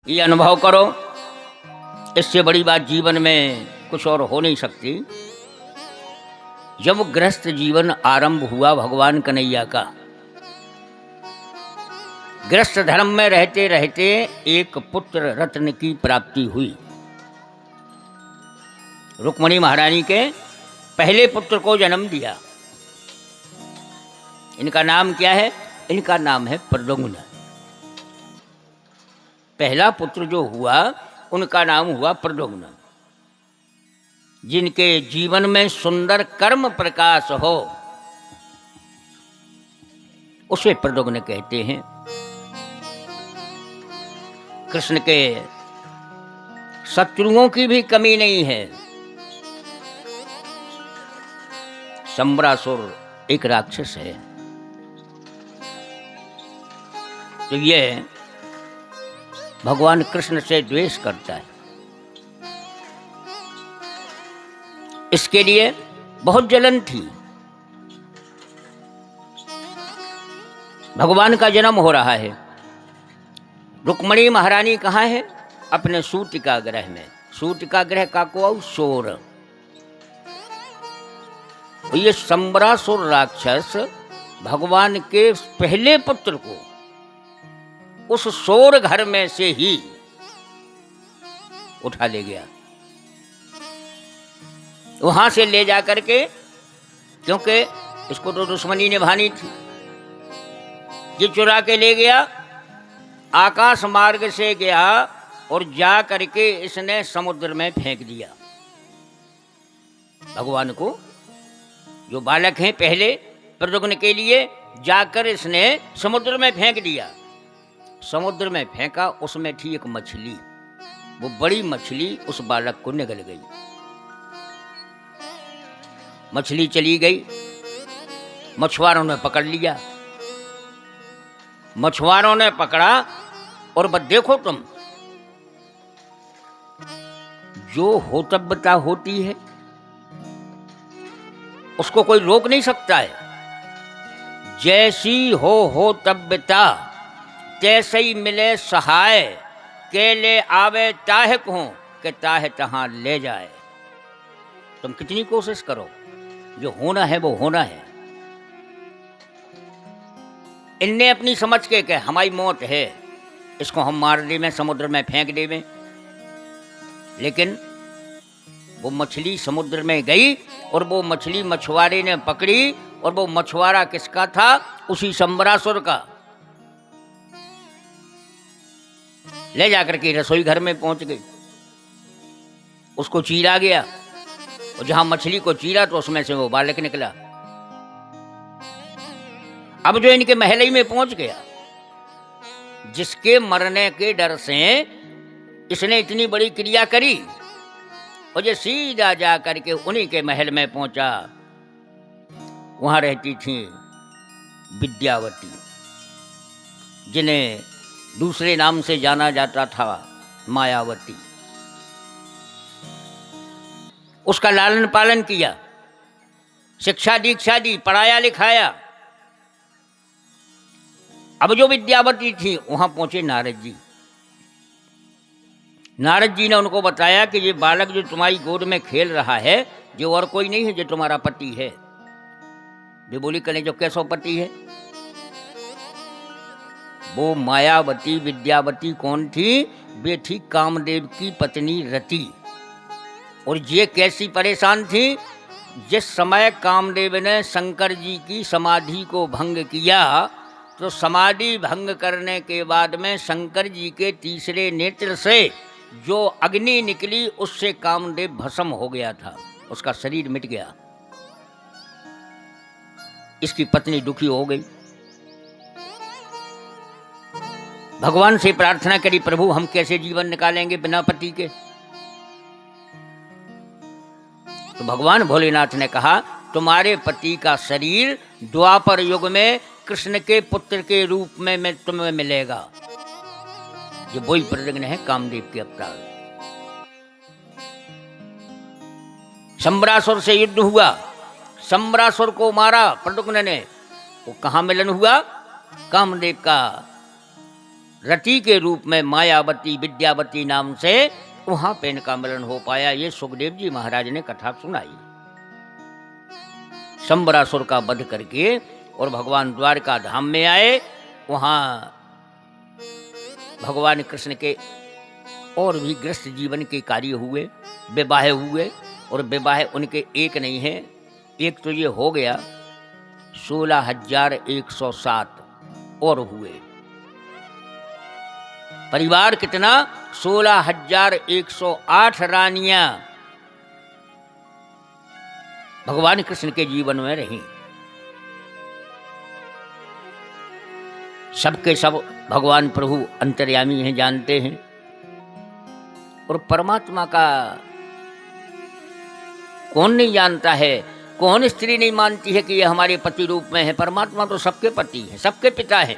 ये अनुभव करो, इससे बड़ी बात जीवन में कुछ और हो नहीं सकती। जब गृहस्थ जीवन आरंभ हुआ भगवान कन्हैया का, गृहस्थ धर्म में रहते रहते एक पुत्र रत्न की प्राप्ति हुई। रुक्मिणी महारानी के पहले पुत्र को जन्म दिया। इनका नाम क्या है? इनका नाम है प्रद्युम्न। पहला पुत्र जो हुआ उनका नाम हुआ प्रद्युम्न। जिनके जीवन में सुंदर कर्म प्रकाश हो उसे प्रद्युम्न कहते हैं। कृष्ण के शत्रुओं की भी कमी नहीं है। शंबरासुर एक राक्षस है, तो ये भगवान कृष्ण से द्वेष करता है। इसके लिए बहुत जलन थी। भगवान का जन्म हो रहा है। रुक्मिणी महारानी कहाँ है? अपने सूतिका गृह में। सूतिका गृह का को शोर। ये शंबरासुर राक्षस भगवान के पहले पुत्र को उस शोर घर में से ही उठा ले गया। वहां से ले जाकर के, क्योंकि इसको तो दुश्मनी निभानी थी, ये चुरा के ले गया। आकाश मार्ग से गया और जा करके इसने समुद्र में फेंक दिया। भगवान को, जो बालक हैं पहले प्रद्युम्न के लिए, जाकर इसने समुद्र में फेंक दिया। समुद्र में फेंका, उसमें थी एक मछली। वो बड़ी मछली उस बालक को निगल गई। मछली चली गई। मछुआरों ने पकड़ लिया। मछुआरों ने पकड़ा और बस देखो तुम, जो होतव्यता होती है उसको कोई रोक नहीं सकता है। जैसी होतव्यता तैसे ही मिले सहाय, के ले आवे ताहे को के ताहे तहां ले जाए। तुम कितनी कोशिश करो, जो होना है वो होना है। इनने अपनी समझ के कहे हमारी मौत है, इसको हम मार दे में, समुद्र में फेंक दे में। लेकिन वो मछली समुद्र में गई और वो मछली मछुआरे ने पकड़ी। और वो मछुआरा किसका था? उसी शंबरासुर का। ले जाकर के रसोई घर में पहुंच गई। उसको चीरा गया और जहां मछली को चीरा तो उसमें से वो बालक निकला। अब जो इनके महल में पहुंच गया, जिसके मरने के डर से इसने इतनी बड़ी क्रिया करी, और ये सीधा जा करके उन्हीं के महल में पहुंचा। वहां रहती थी विद्यावती, जिन्हें दूसरे नाम से जाना जाता था मायावती। उसका लालन पालन किया, शिक्षा दीक्षा दी, पढ़ाया लिखाया। अब जो विद्यावती थी वहां पहुंचे नारद जी। नारद जी ने उनको बताया कि ये बालक जो तुम्हारी गोद में खेल रहा है, जो और कोई नहीं है, जो तुम्हारा पति है। वे बोली करें जो कैसो पति है? वो मायावती विद्यावती कौन थी? वे थी कामदेव की पत्नी रति। और ये कैसी परेशान थी? जिस समय कामदेव ने शंकर जी की समाधि को भंग किया, तो समाधि भंग करने के बाद में शंकर जी के तीसरे नेत्र से जो अग्नि निकली, उससे कामदेव भस्म हो गया था, उसका शरीर मिट गया। इसकी पत्नी दुखी हो गई, भगवान से प्रार्थना करी, प्रभु हम कैसे जीवन निकालेंगे बिना पति के? तो भगवान भोलेनाथ ने कहा तुम्हारे पति का शरीर द्वापर युग में कृष्ण के पुत्र के रूप में तुम्हें मिलेगा। ये वही प्रद्युम्न है, कामदेव के अवतार। शंबरासुर से युद्ध हुआ, शंबरासुर को मारा प्रद्युम्न ने। वो कहाँ मिलन हुआ? कामदेव का रति के रूप में मायावती विद्यावती नाम से वहां पे इनका मिलन हो पाया। ये सुखदेव जी महाराज ने कथा सुनाई। शंबरासुर का वध करके और भगवान द्वारका धाम में आए। वहां भगवान कृष्ण के और भी गृहस्थ जीवन के कार्य हुए, विवाह हुए। और विवाह उनके एक नहीं है, एक तो ये हो गया, 16,107 और हुए। परिवार कितना? 16,108 रानियां भगवान कृष्ण के जीवन में रही। सबके सब भगवान प्रभु अंतर्यामी हैं, जानते हैं। और परमात्मा का कौन नहीं जानता है? कौन स्त्री नहीं मानती है कि ये हमारे पति रूप में है? परमात्मा तो सबके पति है, सबके पिता है।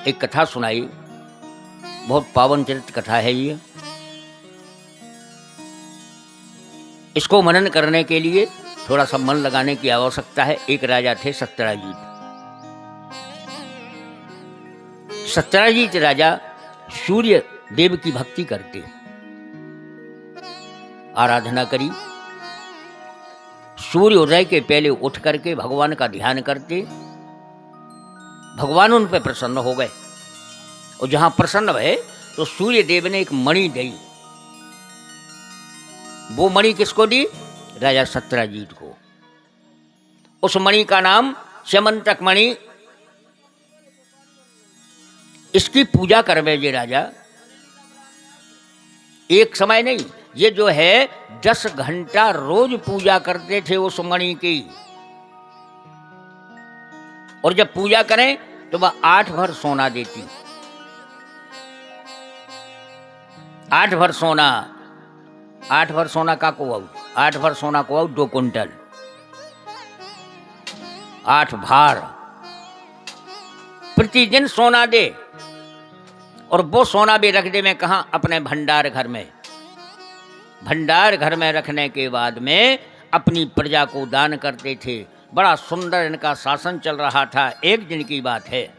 एक कथा सुनाई, बहुत पावन चरित्र कथा है ये। इसको मनन करने के लिए थोड़ा सा मन लगाने की आवश्यकता है। एक राजा थे सत्यराजीत। सत्यराजीत राजा सूर्य देव की भक्ति करते, आराधना करी। सूर्य उदय के पहले उठ करके भगवान का ध्यान करते। भगवान उन पर प्रसन्न हो गए और जहां प्रसन्न भये तो सूर्य देव ने एक मणि दी। वो मणि किसको दी? राजा सत्यराजीत को। उस मणि का नाम स्यमंतक मणि। इसकी पूजा करवे ये राजा। एक समय नहीं, ये जो है 10 घंटा रोज पूजा करते थे उस मणि की। और जब पूजा करें तो वह 8 भर सोना देती। 8 भर सोना, 8 भर सोना का को 8 भर सोना को 2 कुंटल, 8 भार प्रतिदिन सोना दे। और वो सोना भी रख दे में कहाँ? अपने भंडार घर में। भंडार घर में रखने के बाद में अपनी प्रजा को दान करते थे। बड़ा सुंदर इनका शासन चल रहा था। एक दिन की बात है,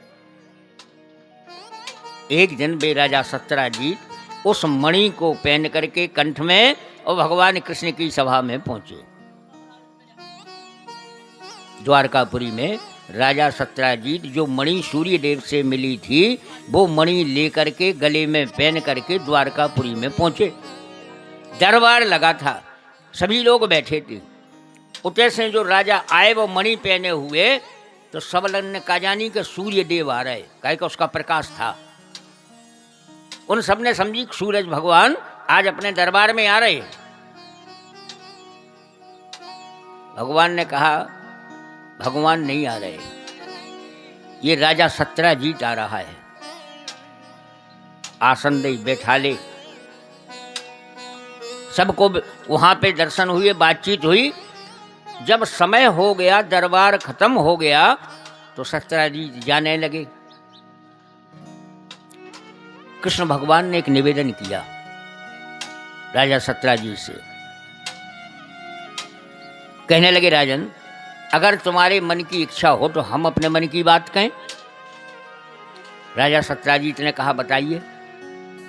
एक दिन वे राजा सत्यराजीत उस मणि को पहन करके कंठ में और भगवान कृष्ण की सभा में पहुंचे। द्वारकापुरी में राजा सत्यराजीत जो मणि सूर्य देव से मिली थी वो मणि लेकर के गले में पहन करके द्वारकापुरी में पहुंचे। दरबार लगा था, सभी लोग बैठे थे। उतरे से जो राजा आए वो मणि पहने हुए तो सब लोगों ने कहा जानी कि सूर्य देव आ रहे, काहे का उसका प्रकाश था। उन सब ने समझी सूरज भगवान आज अपने दरबार में आ रहे। भगवान ने कहा भगवान नहीं आ रहे, ये राजा सत्यराजीत आ रहा है। आसन दे बैठा ले। सबको वहां पे दर्शन हुए, बातचीत हुई। जब समय हो गया, दरबार खत्म हो गया तो सत्यराजीत जाने लगे। कृष्ण भगवान ने एक निवेदन किया राजा सत्यराजीत से। कहने लगे राजन, अगर तुम्हारे मन की इच्छा हो तो हम अपने मन की बात कहें। राजा सत्यराजीत ने कहा बताइए।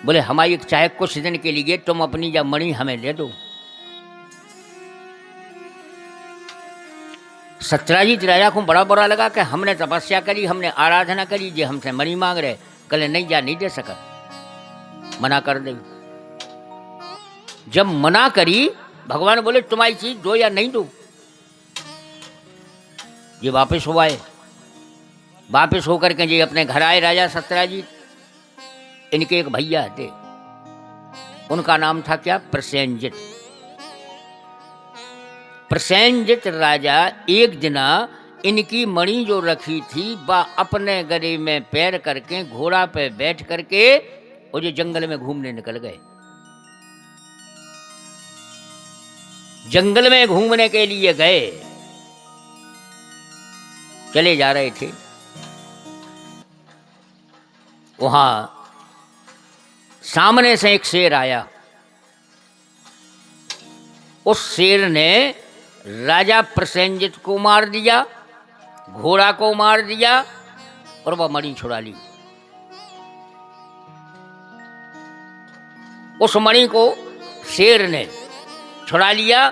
बोले हमारी इच्छा है कुछ दिन के लिए तुम अपनी जब मणि हमें दे दो। सत्यराजीत राजा को बड़ा बुरा लगा कि हमने तपस्या करी, हमने आराधना करी, जे हमसे मणि मांग रहे। कल नहीं जा, नहीं दे सका, मना कर दे। जब मना करी भगवान बोले तुम्हारी चीज दो या नहीं दो। ये वापस हो आए। वापस होकर के जी अपने घर आए राजा सत्यराजीत। इनके एक भैया थे, उनका नाम था क्या? प्रसेनजित। प्रसेनजित राजा एक दिन इनकी मणि जो रखी थी वह अपने गले में पैर करके घोड़ा पे बैठ करके और ये जंगल में घूमने निकल गए। जंगल में घूमने के लिए गए, चले जा रहे थे। वहां सामने से एक शेर आया। उस शेर ने राजा प्रसेनजित को मार दिया घोड़ा को मार दिया और वह मणि छुड़ा ली। उस मणि को शेर ने छुड़ा लिया।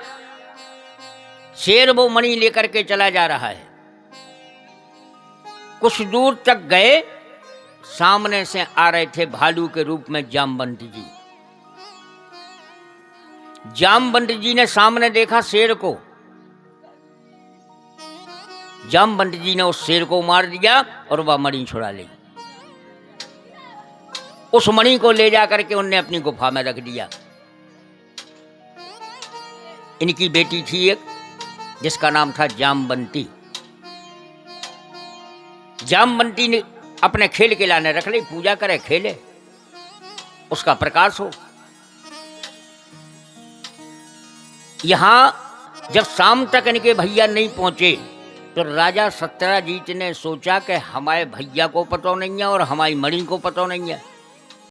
शेर वो मणि लेकर के चला जा रहा है। कुछ दूर तक गए, सामने से आ रहे थे भालू के रूप में जामवंत जी। जामवंत जी ने सामने देखा शेर को। जामवंत जी ने उस शेर को मार दिया और वह मणि छुड़ा ली। उस मणि को ले जाकर के उनने अपनी गुफा में रख दिया। इनकी बेटी थी एक, जिसका नाम था जामवंती। जामवंती ने अपने खेल के लाने रख ली, पूजा करे, खेले, उसका प्रकाश हो। यहां जब शाम तक इनके भैया नहीं पहुंचे तो राजा सत्यजित ने सोचा कि हमारे भैया को पता नहीं है और हमारी मणि को पता नहीं है।